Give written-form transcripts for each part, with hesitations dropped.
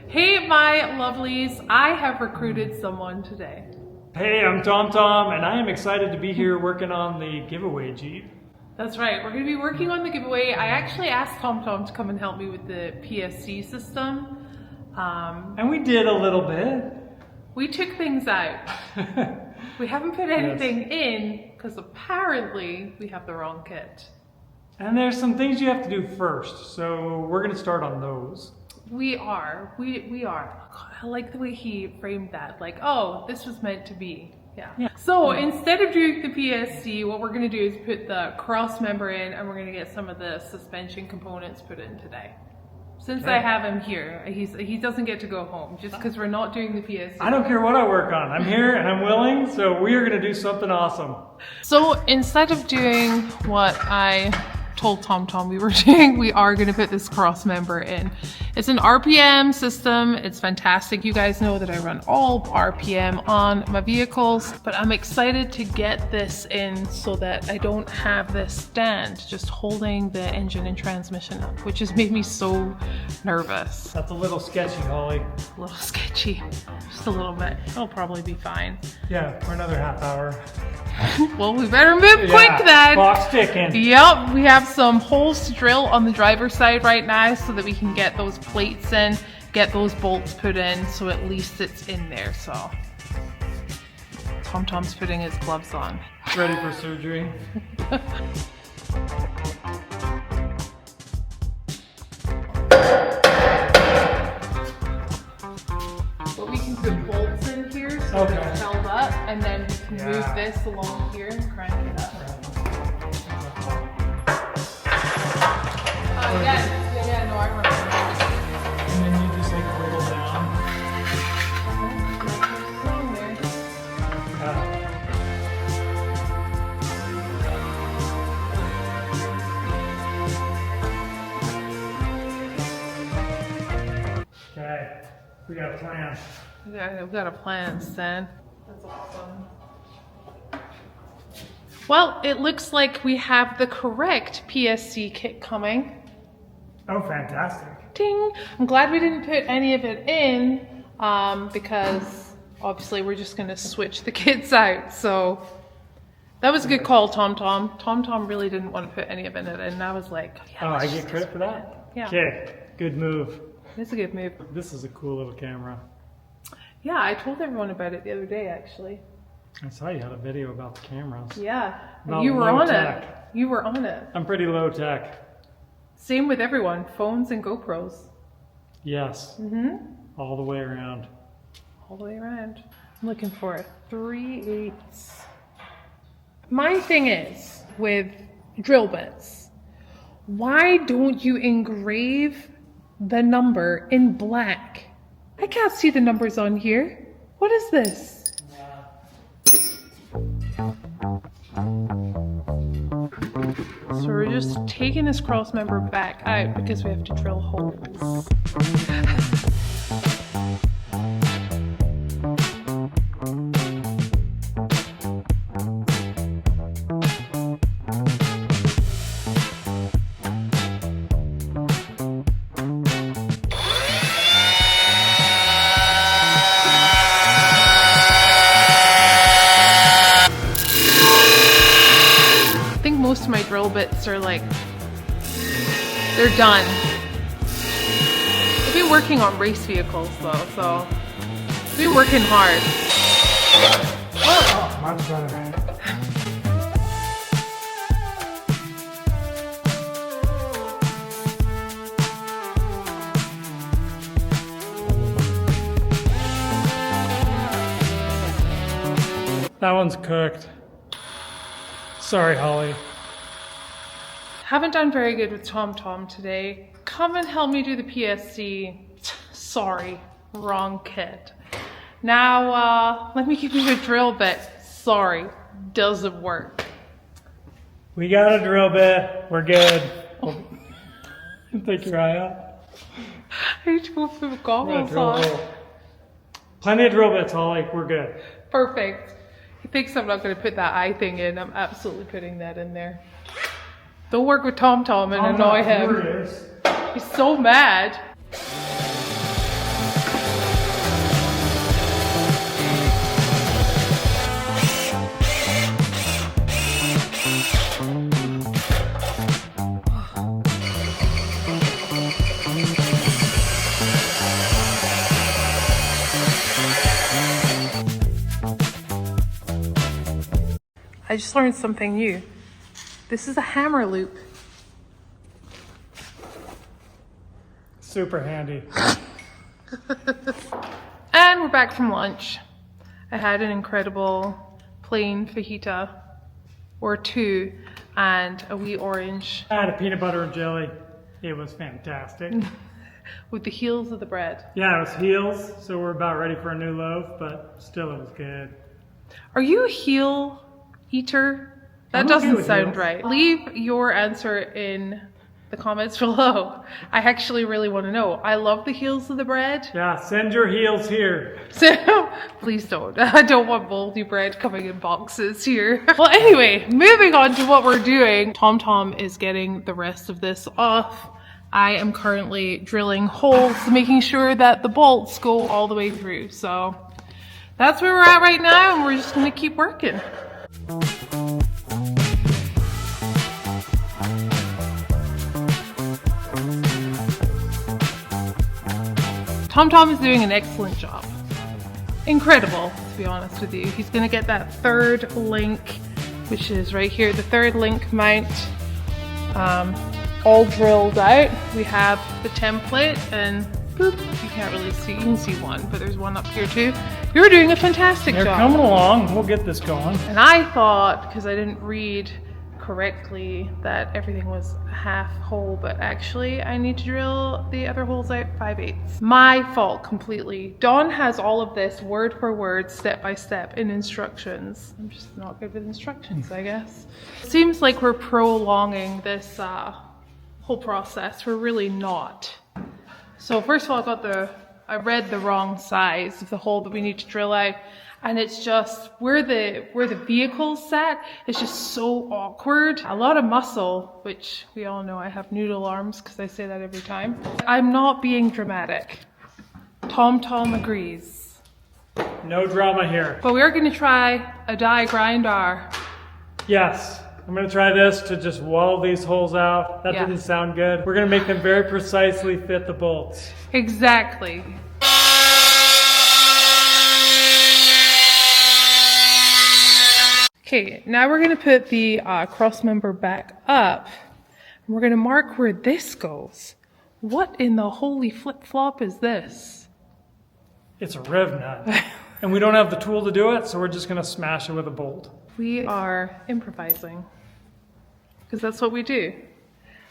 Hey, my lovelies, I have recruited someone today. Hey, I'm TomTom, and I am excited to be here working on the giveaway Jeep. That's right, we're going to be working on the giveaway. I actually asked TomTom to come and help me with the PSC system. And we did a little bit. We took things out. We haven't put anything in because apparently we have the wrong kit. And there's some things you have to do first, so we're going to start on those. We are. God, I like the way he framed that. Like, oh, this was meant to be. Yeah. So instead of doing the PSC, what we're going to do is put the cross member in, and we're going to get some of the suspension components put in today. Since I have him here, he doesn't get to go home just because we're not doing the PSC. I don't care what I work on. I'm here and I'm willing, so we are going to do something awesome. So instead of doing what I told TomTom we were doing, we are going to put this cross member in. It's an RPM system. It's fantastic. You guys know that I run all RPM on my vehicles, but I'm excited to get this in so that I don't have this stand just holding the engine and transmission up, which has made me so nervous. That's a little sketchy, Holly. A little sketchy, just a little bit. It'll probably be fine. Yeah, for another half hour. Well, we better move quick then. Clock's ticking. Yep, we have some holes to drill on the driver's side right now so that we can get those plates in, get those bolts put in, so at least it's in there. So TomTom's putting his gloves on. Ready for surgery. But we can put bolts in here so that it's held up, and then we can move this along here and crank it up. Yeah, no, I remember. And then you just like wiggle down. Okay, we got a plan. We've got a plan, Stan. That's awesome. Well, it looks like we have the correct PSC kit coming. Oh, fantastic. Ding! I'm glad we didn't put any of it in because obviously we're just going to switch the kits out. So that was a good call, TomTom. TomTom really didn't want to put any of it in, and I was like, yeah, Oh, I get credit for that? Yeah. Okay, good move. It's a good move. This is a cool little camera. Yeah, I told everyone about it the other day, actually. I saw you had a video about the cameras. Yeah, Not you were low on tech. it. You were on it. I'm pretty low tech. Same with everyone, phones and GoPros. Yes. All the way around. All the way around. I'm looking for a 3/8. My thing is, with drill bits, why don't you engrave the number in black? I can't see the numbers on here. What is this? So we're just taking this cross member back out because we have to drill holes. I think most of my drill bits are like, they're done. I've been working on race vehicles though, so I've been working hard. Oh, much better. That one's cooked. Sorry, Holly. Haven't done very good with TomTom today. Come and help me do the PSC. Sorry, wrong kit. Now, let me give you a drill bit. Sorry, doesn't work. We got a drill bit. We're good. Take your eye out. I need to go through the goggles on. Plenty of drill bits, Holly. We're good. Perfect. He thinks I'm not going to put that eye thing in. I'm absolutely putting that in there. Don't work with TomTom and annoy him. He's so mad. I just learned something new. This is a hammer loop. Super handy. And we're back from lunch. I had an incredible plain fajita, or two, and a wee orange. I had a peanut butter and jelly. It was fantastic. With the heels of the bread. Yeah, it was heels, so we're about ready for a new loaf, but still it was good. Are you a heel eater? That I'm okay doesn't with sound heels. right. Leave your answer in the comments below. I actually really want to know. I love the heels of the bread. Yeah, send your heels here. So please don't. I don't want moldy bread coming in boxes here. Well, anyway, moving on to what we're doing. TomTom is getting the rest of this off. I am currently drilling holes, making sure that the bolts go all the way through. So that's where we're at right now, and we're just gonna keep working. TomTom is doing an excellent job. Incredible, to be honest with you. He's gonna get that third link, which is right here, the third link mount, all drilled out. We have the template, and boop, you can't really see, you can see one, but there's one up here too. You're doing a fantastic They're job. coming along. We'll get this going. And I thought, because I didn't read correctly, that everything was half hole, but actually I need to drill the other holes out 5/8. My fault completely. Dawn has all of this word for word, step by step in instructions. I'm just not good with instructions, I guess. Seems like we're prolonging this whole process. We're really not. So first of all, I read the wrong size of the hole that we need to drill out. And it's just, where the vehicle's sat, it's just so awkward. A lot of muscle, which we all know I have noodle arms because I say that every time. I'm not being dramatic. TomTom agrees. No drama here. But we are going to try a die grinder. Yes, I'm going to try this to just wall these holes out. That Yeah. didn't sound good. We're going to make them very precisely fit the bolts. Exactly. Okay, now we're going to put the cross member back up. We're going to mark where this goes. What in the holy flip-flop is this? It's a rev nut. And we don't have the tool to do it, so we're just going to smash it with a bolt. We are improvising. Because that's what we do.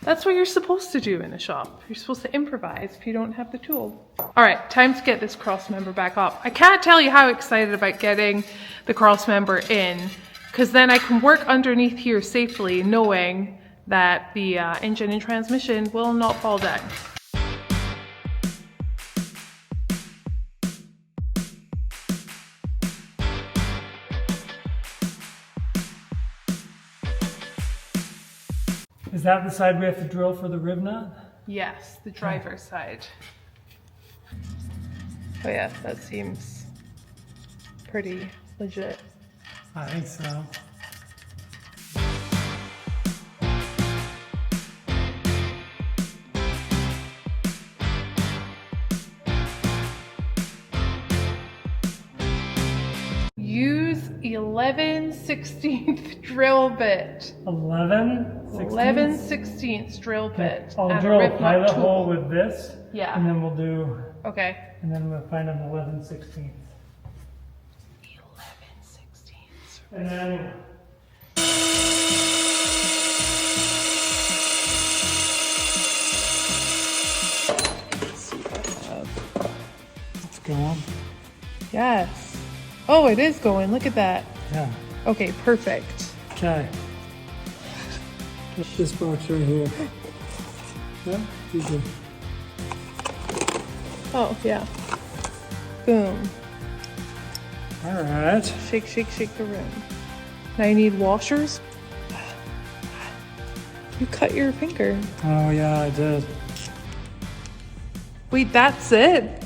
That's what you're supposed to do in a shop. You're supposed to improvise if you don't have the tool. All right, time to get this cross member back up. I can't tell you how excited about getting the cross member in, because then I can work underneath here safely, knowing that the engine and transmission will not fall down. Is that the side we have to drill for the rib nut? Yes, the driver's side. Oh yeah, that seems pretty legit. I think so. Use 11/16 drill bit. 11/16? 11/16 drill bit. I'll and drill a rib nut pilot tool. hole with this. Yeah. And then we'll do, Okay. and then we'll find an 11/16. 11/16. And then it's going. Yes. Oh, it is going. Look at that. Yeah. Okay, perfect. Okay. Get this box right here. Yeah, easy. Oh, yeah. Boom. All right. Shake, shake, shake the room. Now you need washers. You cut your finger. Oh yeah, I did. Wait, that's it?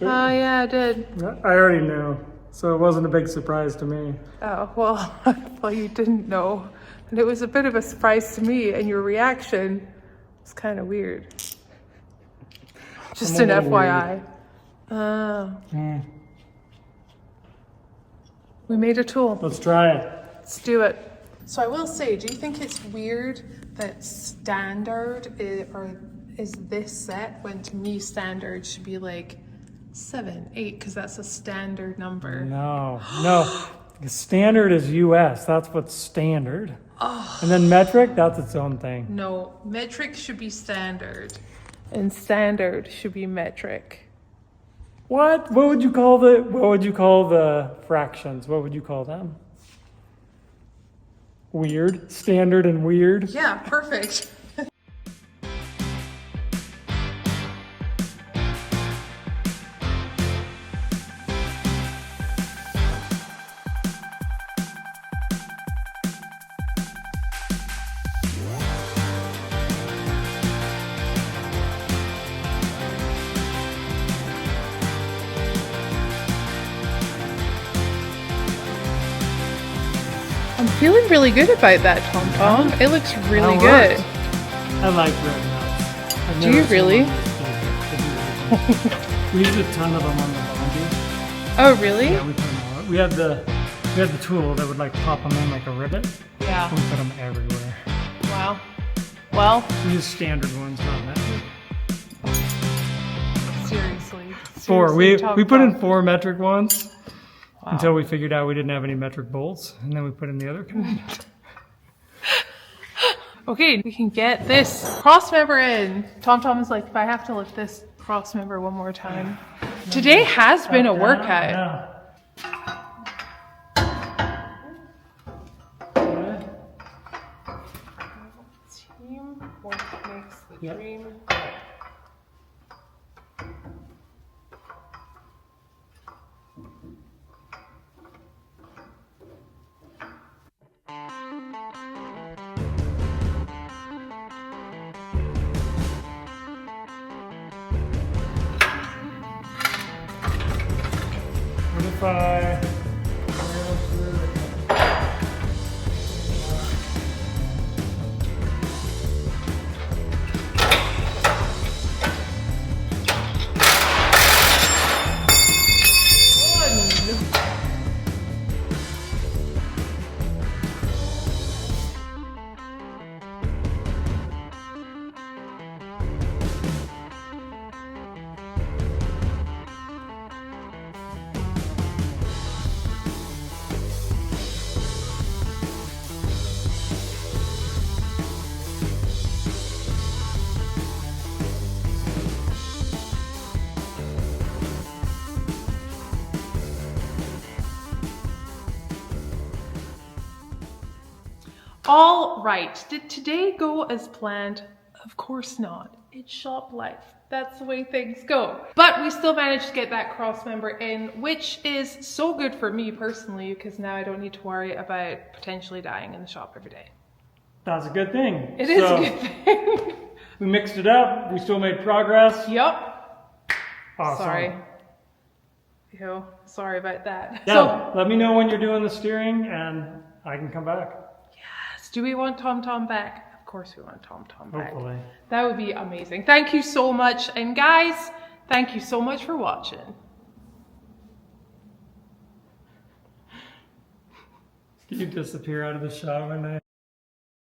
Oh, yeah, I did. I already knew, so it wasn't a big surprise to me. Oh, well, well, you didn't know. And it was a bit of a surprise to me, and your reaction was kind of weird. Just I'm a an little FYI. Oh. Mm. We made a tool. Let's try it. Let's do it. So I will say, do you think it's weird that standard is this set when to me standard should be like 7, 8 because that's a standard number? No. Standard is US. That's what's standard. Oh. And then metric, that's its own thing. No, metric should be standard and standard should be metric. What? What would you call the fractions? What would you call them? Weird, standard and weird. Yeah, perfect. I'm feeling really good about that, TomTom. It looks really good. I like red nuts. Do you really? We used a ton of them on the laundry. Oh, really? Yeah, we put them all. We had the tool that would like pop them in like a rivet. Yeah. We put them everywhere. Wow. Well. We use standard ones, not metric. Seriously. 4. We put in 4 metric ones. Wow. Until we figured out we didn't have any metric bolts, and then we put in the other kind. Okay, we can get this cross member in. TomTom is like, if I have to lift this cross member one more time. Today has been a workout. Yeah. Teamwork makes the dream. What if I... All right, did today go as planned? Of course not. It's shop life. That's the way things go. But we still managed to get that cross member in, which is so good for me personally, because now I don't need to worry about potentially dying in the shop every day. That's a good thing. It is a good thing. We mixed it up. We still made progress. Yup. Awesome. Sorry. Yo, sorry about that. Yeah, let me know when you're doing the steering and I can come back. Yes. Do we want TomTom back? Of course we want TomTom back. Hopefully. That would be amazing. Thank you so much. And guys, thank you so much for watching. You disappear out of the shot one night.